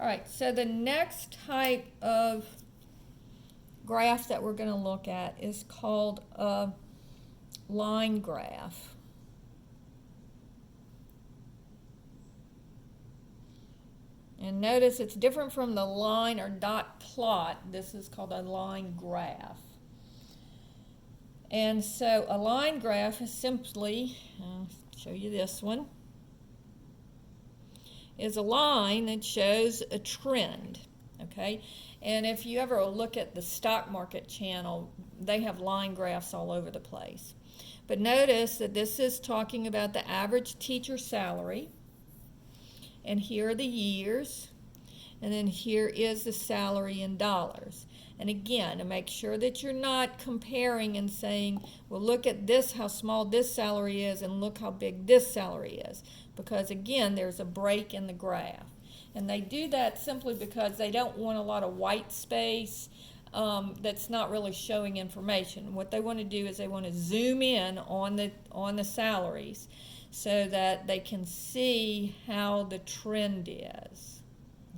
All right, so the next type of graph that we're going to look at is called a line graph. And notice it's different from the line or dot plot. This is called a line graph. And so a line graph is simply, I'll show you this one, is a line that shows a trend, okay? And if you ever look at the stock market channel, they have line graphs all over the place. But notice that this is talking about the average teacher salary, and here are the years, and then here is the salary in dollars. And again, to make sure that you're not comparing and saying, well, look at this, how small this salary is, and look how big this salary is. Because again, there's a break in the graph. And they do that simply because they don't want a lot of white space that's not really showing information. What they want to do is they want to zoom in on the salaries so that they can see how the trend is.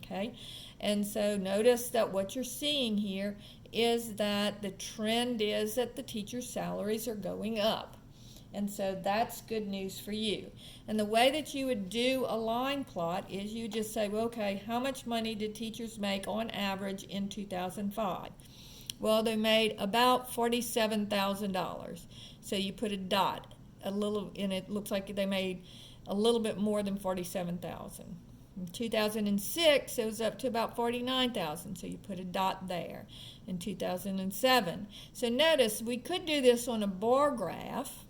Okay? And so notice that what you're seeing here is that the trend is that the teacher's salaries are going up. And so that's good news for you. And the way that you would do a line plot is you just say, well, okay, how much money did teachers make on average in 2005? Well, they made about $47,000. So you put a dot, a little, and it looks like they made a little bit more than $47,000. In 2006, it was up to about $49,000, so you put a dot there. In 2007. So notice, we could do this on a bar graph,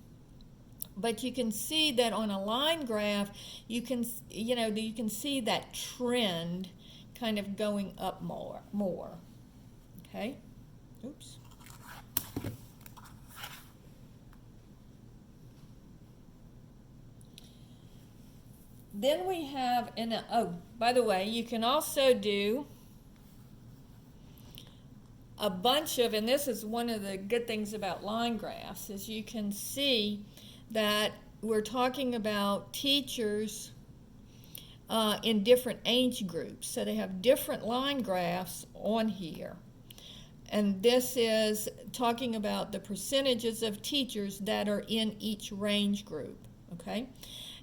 but you can see that on a line graph, you can see that trend kind of going up more. Okay? Oops. Then we have, by the way, you can also do a bunch of, and this is one of the good things about line graphs, is you can see that we're talking about teachers in different age groups. So they have different line graphs on here. And this is talking about the percentages of teachers that are in each range group, okay?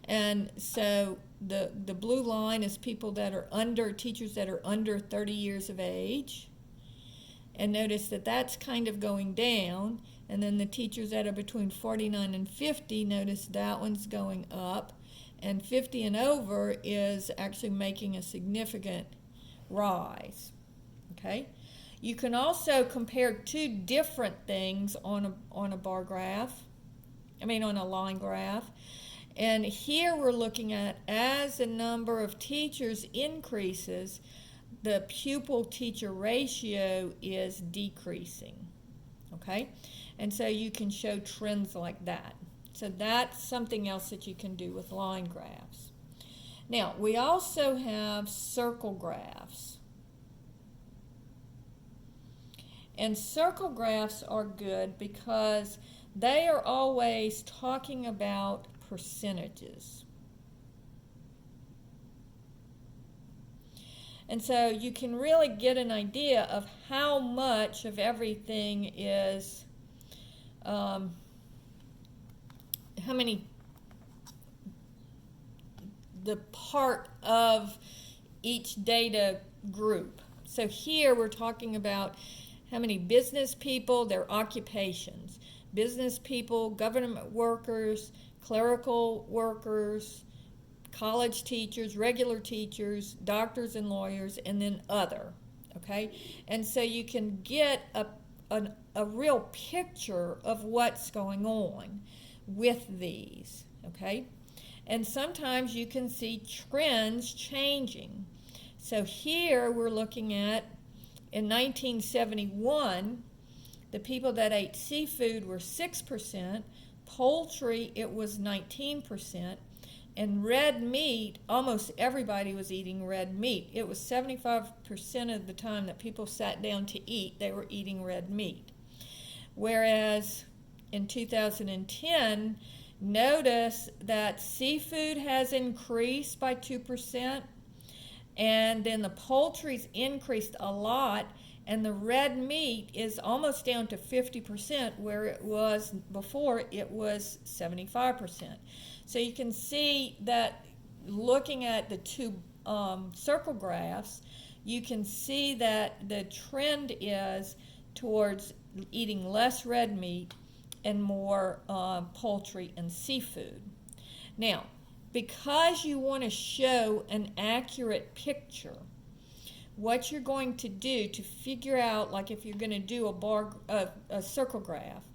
And so the blue line is people that are teachers that are under 30 years of age. And notice that that's kind of going down. And then the teachers that are between 49 and 50, notice that one's going up. And 50 and over is actually making a significant rise, okay? You can also compare two different things on a bar graph, on a line graph. And here we're looking at, as the number of teachers increases, the pupil-teacher ratio is decreasing, okay? And so you can show trends like that. So that's something else that you can do with line graphs. Now, we also have circle graphs. And circle graphs are good because they are always talking about percentages. And so you can really get an idea of how much of everything is, how many, the part of each data group. So here we're talking about how many business people, their occupations. Business people, government workers, clerical workers, college teachers, regular teachers, doctors and lawyers, and then other, okay? And so you can get a real picture of what's going on with these, okay? And sometimes you can see trends changing. So here we're looking at, in 1971, the people that ate seafood were 6%, poultry, it was 19%, and red meat, almost everybody was eating red meat. It was 75% of the time that people sat down to eat, they were eating red meat. Whereas in 2010, notice that seafood has increased by 2%, And then the poultry's increased a lot, and the red meat is almost down to 50%, where it was before it was 75%. So you can see that looking at the two circle graphs, you can see that the trend is towards eating less red meat and more poultry and seafood. Now, because you want to show an accurate picture, what you're going to do to figure out, like if you're going to do a circle graph,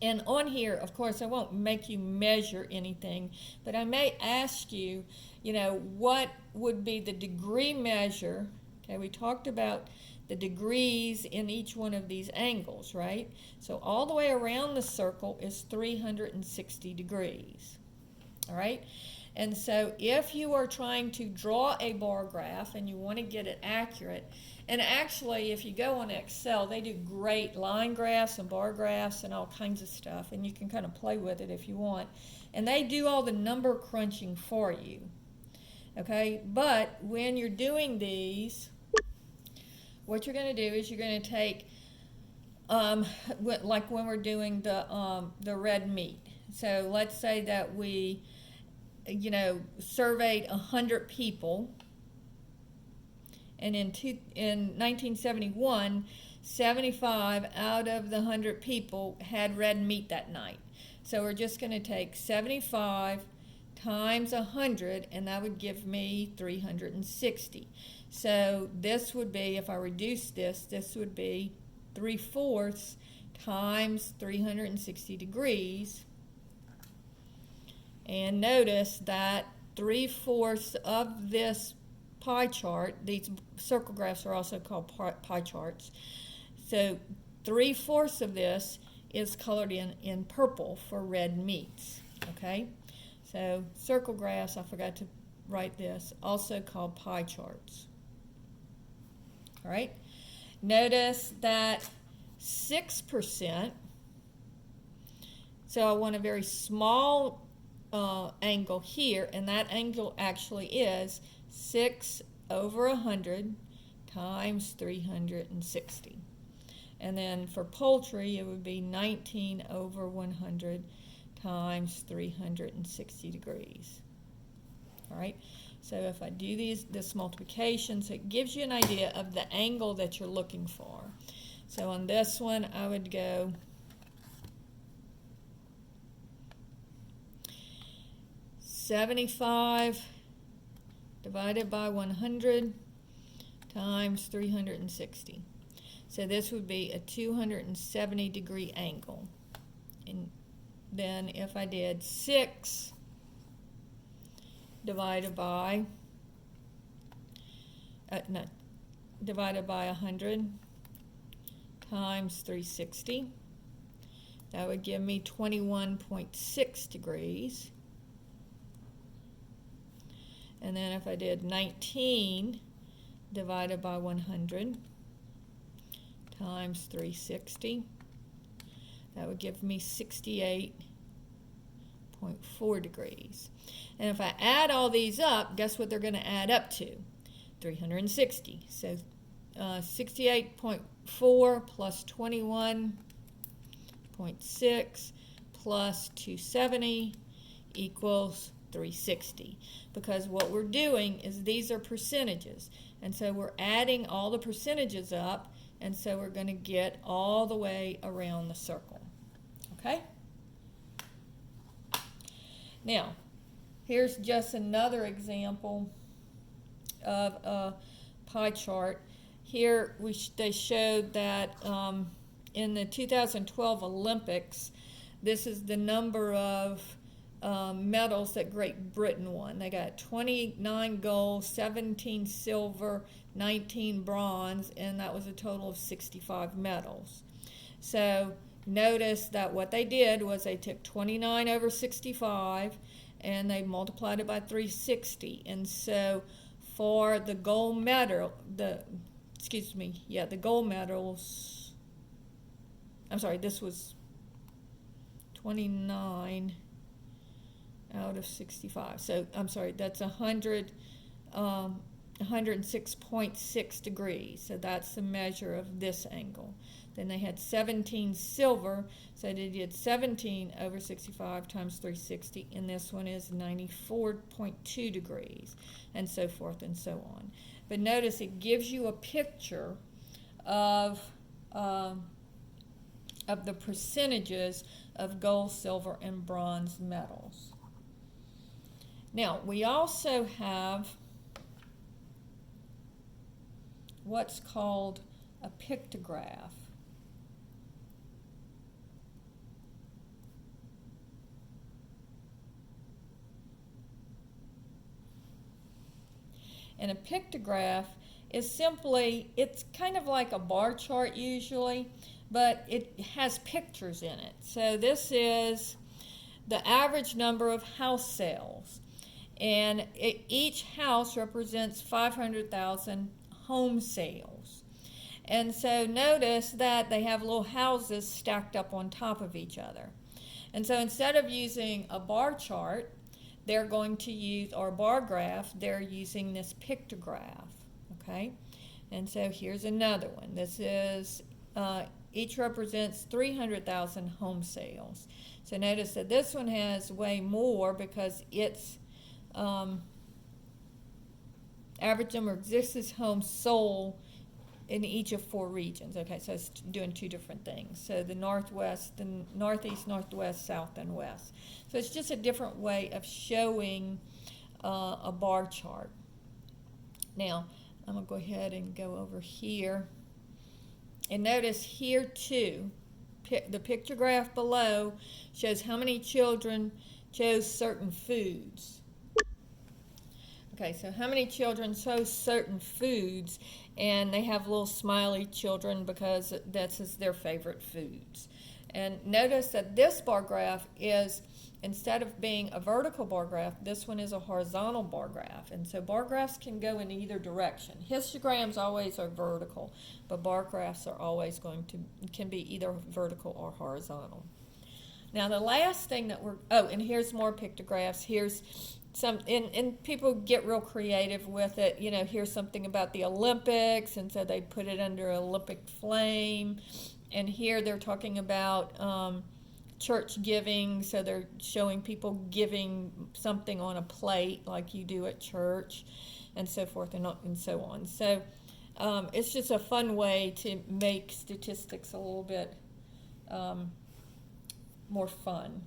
and on here, of course, I won't make you measure anything, but I may ask you, what would be the degree measure? Okay, we talked about the degrees in each one of these angles, right? So all the way around the circle is 360 degrees, all right? And so if you are trying to draw a bar graph and you want to get it accurate, and actually if you go on Excel, they do great line graphs and bar graphs and all kinds of stuff, and you can kind of play with it if you want. And they do all the number crunching for you, okay? But when you're doing these, what you're going to do is you're going to take, like when we're doing the red meat. So let's say that we surveyed 100 people, and in 1971, 75 out of the 100 people had red meat that night. So we're just going to take 75 times 100, and that would give me 360. So this would be, if I reduce this would be 3/4 times 360 degrees. And notice that 3/4 of this pie chart, these circle graphs are also called pie charts. So 3/4 of this is colored in purple for red meats, okay? So circle graphs, I forgot to write this, also called pie charts. All right? Notice that 6%, so I want a very small angle here, and that angle actually is 6/100 times 360. And then for poultry, it would be 19/100 times 360 degrees. All right, so if I do this multiplication, so it gives you an idea of the angle that you're looking for. So on this one, I would go 75 divided by 100 times 360. So this would be a 270 degree angle. And then if I did 6 divided by divided by 100 times 360, that would give me 21.6 degrees. And then if I did 19 divided by 100 times 360, that would give me 68.4 degrees. And if I add all these up, guess what they're going to add up to? 360. So 68.4 plus 21.6 plus 270 equals 360, because what we're doing is these are percentages, and so we're adding all the percentages up, and so we're going to get all the way around the circle. Okay? Now, here's just another example of a pie chart. Here they showed that in the 2012 Olympics, this is the number of medals that Great Britain won. They got 29 gold, 17 silver, 19 bronze, and that was a total of 65 medals. So notice that what they did was they took 29 over 65 and they multiplied it by 360. And so for the gold medal, the gold medals, I'm sorry, this was 29 out of 65. So I'm sorry, that's 100 106.6 degrees, so that's the measure of this angle. Then they had 17 silver, so they did 17 over 65 times 360, and this one is 94.2 degrees, and so forth and so on. But notice it gives you a picture of the percentages of gold, silver, and bronze metals. Now, we also have what's called a pictograph. And a pictograph is simply, it's kind of like a bar chart usually, but it has pictures in it. So this is the average number of house sales. And each house represents 500,000 home sales. And so notice that they have little houses stacked up on top of each other. And so instead of using a bar chart, they're going to use, or bar graph, they're using this pictograph, okay? And so here's another one. This is, each represents 300,000 home sales. So notice that this one has way more because it's average number of existing homes sold in each of 4 regions. Okay, so it's doing 2 different things. So the northwest, the northeast, northwest, south, and west. So it's just a different way of showing a bar chart. Now, I'm going to go ahead and go over here. And notice here too, the pictograph below shows how many children chose certain foods. Okay, so how many children chose certain foods, and they have little smiley children because that's their favorite foods. And notice that this bar graph is, instead of being a vertical bar graph, this one is a horizontal bar graph. And so bar graphs can go in either direction. Histograms always are vertical, but bar graphs are always can be either vertical or horizontal. Now the last thing that and here's more pictographs. Here's some, and people get real creative with it. You know, here's something about the Olympics, and so they put it under Olympic flame. And here they're talking about church giving, so they're showing people giving something on a plate like you do at church, and so forth and so on. So it's just a fun way to make statistics a little bit more fun.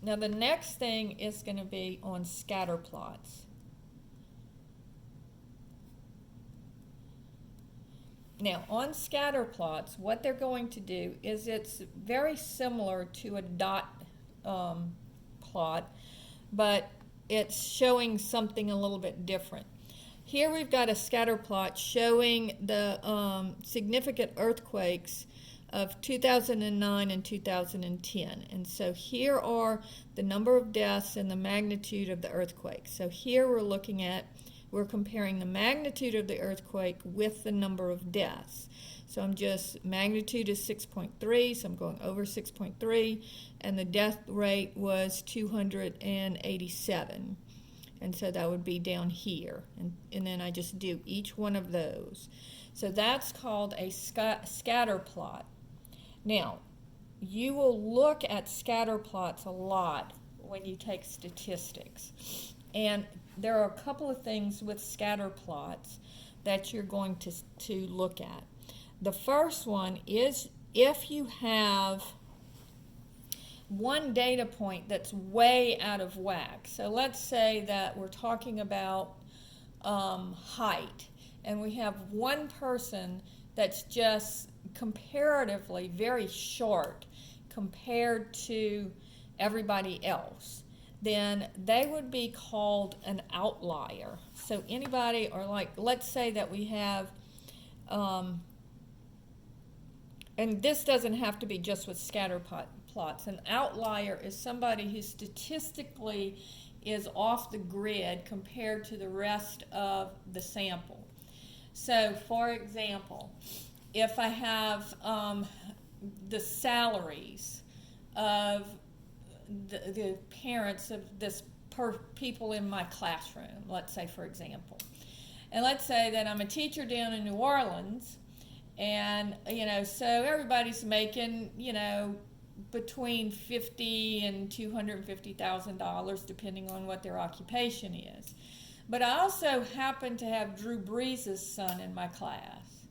Now the next thing is going to be on scatter plots. Now on scatter plots, what they're going to do is it's very similar to a dot plot, but it's showing something a little bit different. Here we've got a scatter plot showing the significant earthquakes of 2009 and 2010. And so here are the number of deaths and the magnitude of the earthquake. So here we're comparing the magnitude of the earthquake with the number of deaths. So magnitude is 6.3, so I'm going over 6.3, and the death rate was 287. And so that would be down here. And then I just do each one of those. So that's called a scatter plot. Now, you will look at scatter plots a lot when you take statistics. And there are a couple of things with scatter plots that you're going to look at. The first one is if you have one data point that's way out of whack. So let's say that we're talking about height, and we have one person that's just comparatively very short compared to everybody else, then they would be called an outlier. So anybody, or like, let's say that we have, and this doesn't have to be just with scatter plots. An outlier is somebody who statistically is off the grid compared to the rest of the sample. So for example, if I have the salaries of the parents of this people in my classroom, let's say, for example. And let's say that I'm a teacher down in New Orleans, and, so everybody's making, between $50,000 and $250,000, depending on what their occupation is. But I also happen to have Drew Brees' son in my class.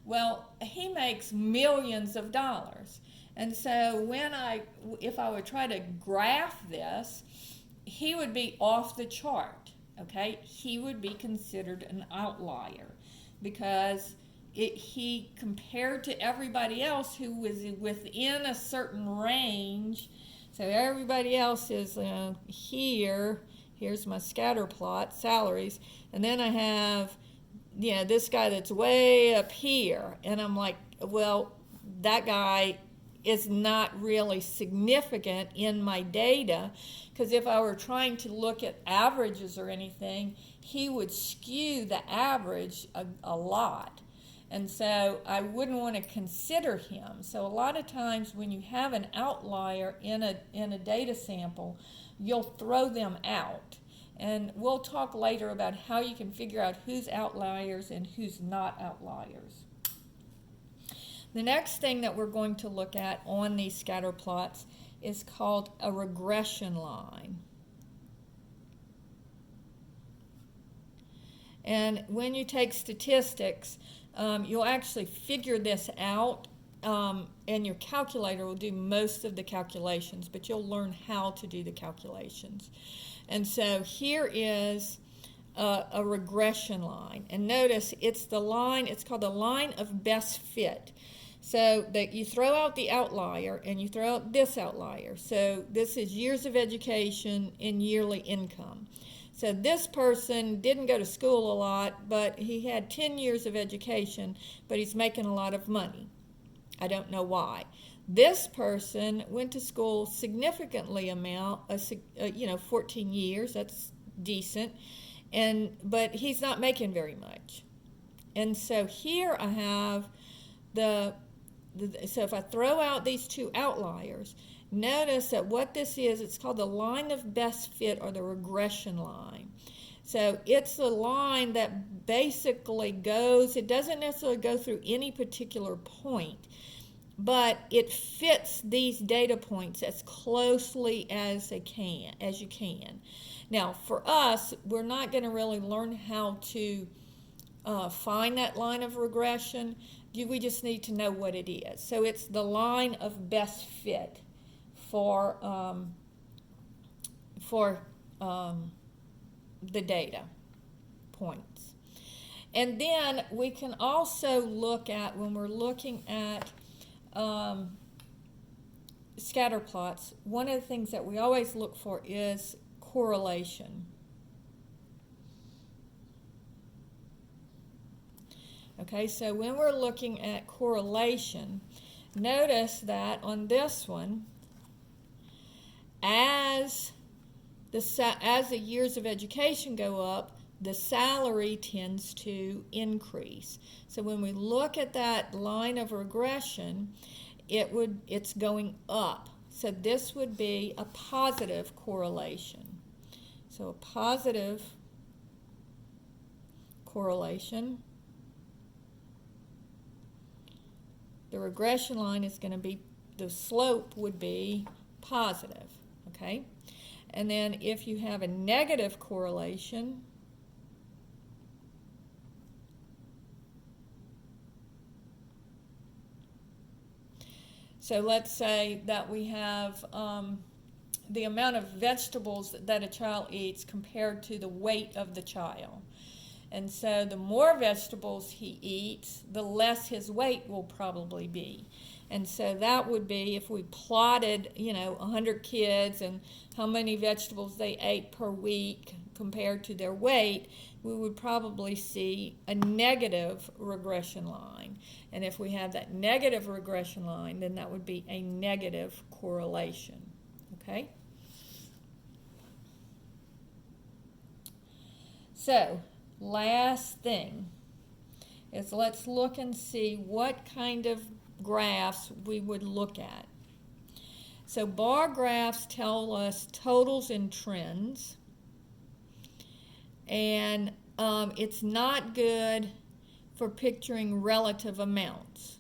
Well, he makes millions of dollars. And so if I would try to graph this, he would be off the chart, okay? He would be considered an outlier because he compared to everybody else who was within a certain range. So everybody else is here. Here's my scatter plot, salaries. And then I have, this guy that's way up here. And I'm like, well, that guy is not really significant in my data, because if I were trying to look at averages or anything, he would skew the average a lot. And so I wouldn't want to consider him. So a lot of times when you have an outlier in a data sample, you'll throw them out. And we'll talk later about how you can figure out who's outliers and who's not outliers. The next thing that we're going to look at on these scatter plots is called a regression line. And when you take statistics, you'll actually figure this out, and your calculator will do most of the calculations, but you'll learn how to do the calculations. And so here is a regression line. And notice it's called the line of best fit. So that you throw out the outlier and you throw out this outlier. So this is years of education and yearly income. So this person didn't go to school a lot, but he had 10 years of education, but he's making a lot of money. I don't know why. This person went to school significantly 14 years, that's decent, but he's not making very much. And so here I have so if I throw out these two outliers, notice that what this is, it's called the line of best fit, or the regression line. So it's the line that basically it doesn't necessarily go through any particular point, but it fits these data points as closely as you can. Now, for us, we're not going to really learn how to find that line of regression. We just need to know what it is. So it's the line of best fit for the data points. And then we can also look at, when we're looking at scatter plots, one of the things that we always look for is correlation. Okay, so when we're looking at correlation, notice that on this one, as the years of education go up, the salary tends to increase. So when we look at that line of regression, it's going up. So this would be a positive correlation. So a positive correlation. The regression line is going to be, the slope would be positive, okay? And then if you have a negative correlation, so let's say that we have the amount of vegetables that a child eats compared to the weight of the child. And so the more vegetables he eats, the less his weight will probably be. And so that would be, if we plotted, 100 kids and how many vegetables they ate per week compared to their weight, we would probably see a negative regression line. And if we have that negative regression line, then that would be a negative correlation. Okay? So, last thing is, let's look and see what kind of graphs we would look at. So bar graphs tell us totals and trends, and it's not good for picturing relative amounts.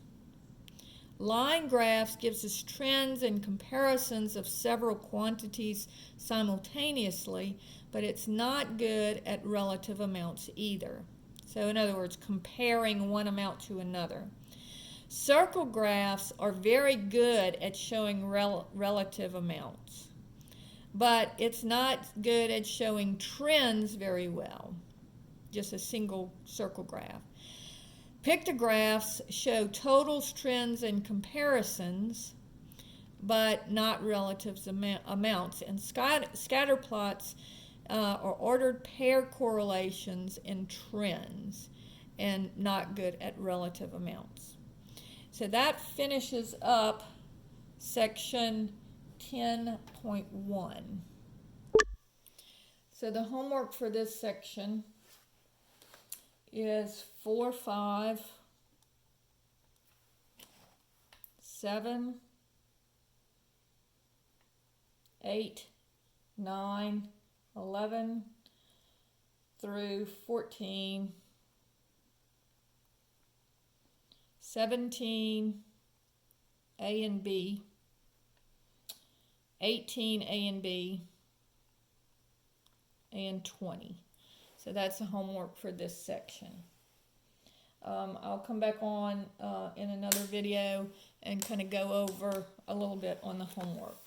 Line graphs gives us trends and comparisons of several quantities simultaneously, but it's not good at relative amounts either. So in other words, comparing one amount to another. Circle graphs are very good at showing relative amounts, but it's not good at showing trends very well, just a single circle graph. Pictographs show totals, trends, and comparisons, but not relative amounts. And scatter plots are ordered pair correlations and trends, and not good at relative amounts. So that finishes up section 10.1. So the homework for this section is 4, 5, 7, 8, 9, 11 through 14, 17, A and B, 18, A and B, and 20. So that's the homework for this section. I'll come back on in another video and kind of go over a little bit on the homework.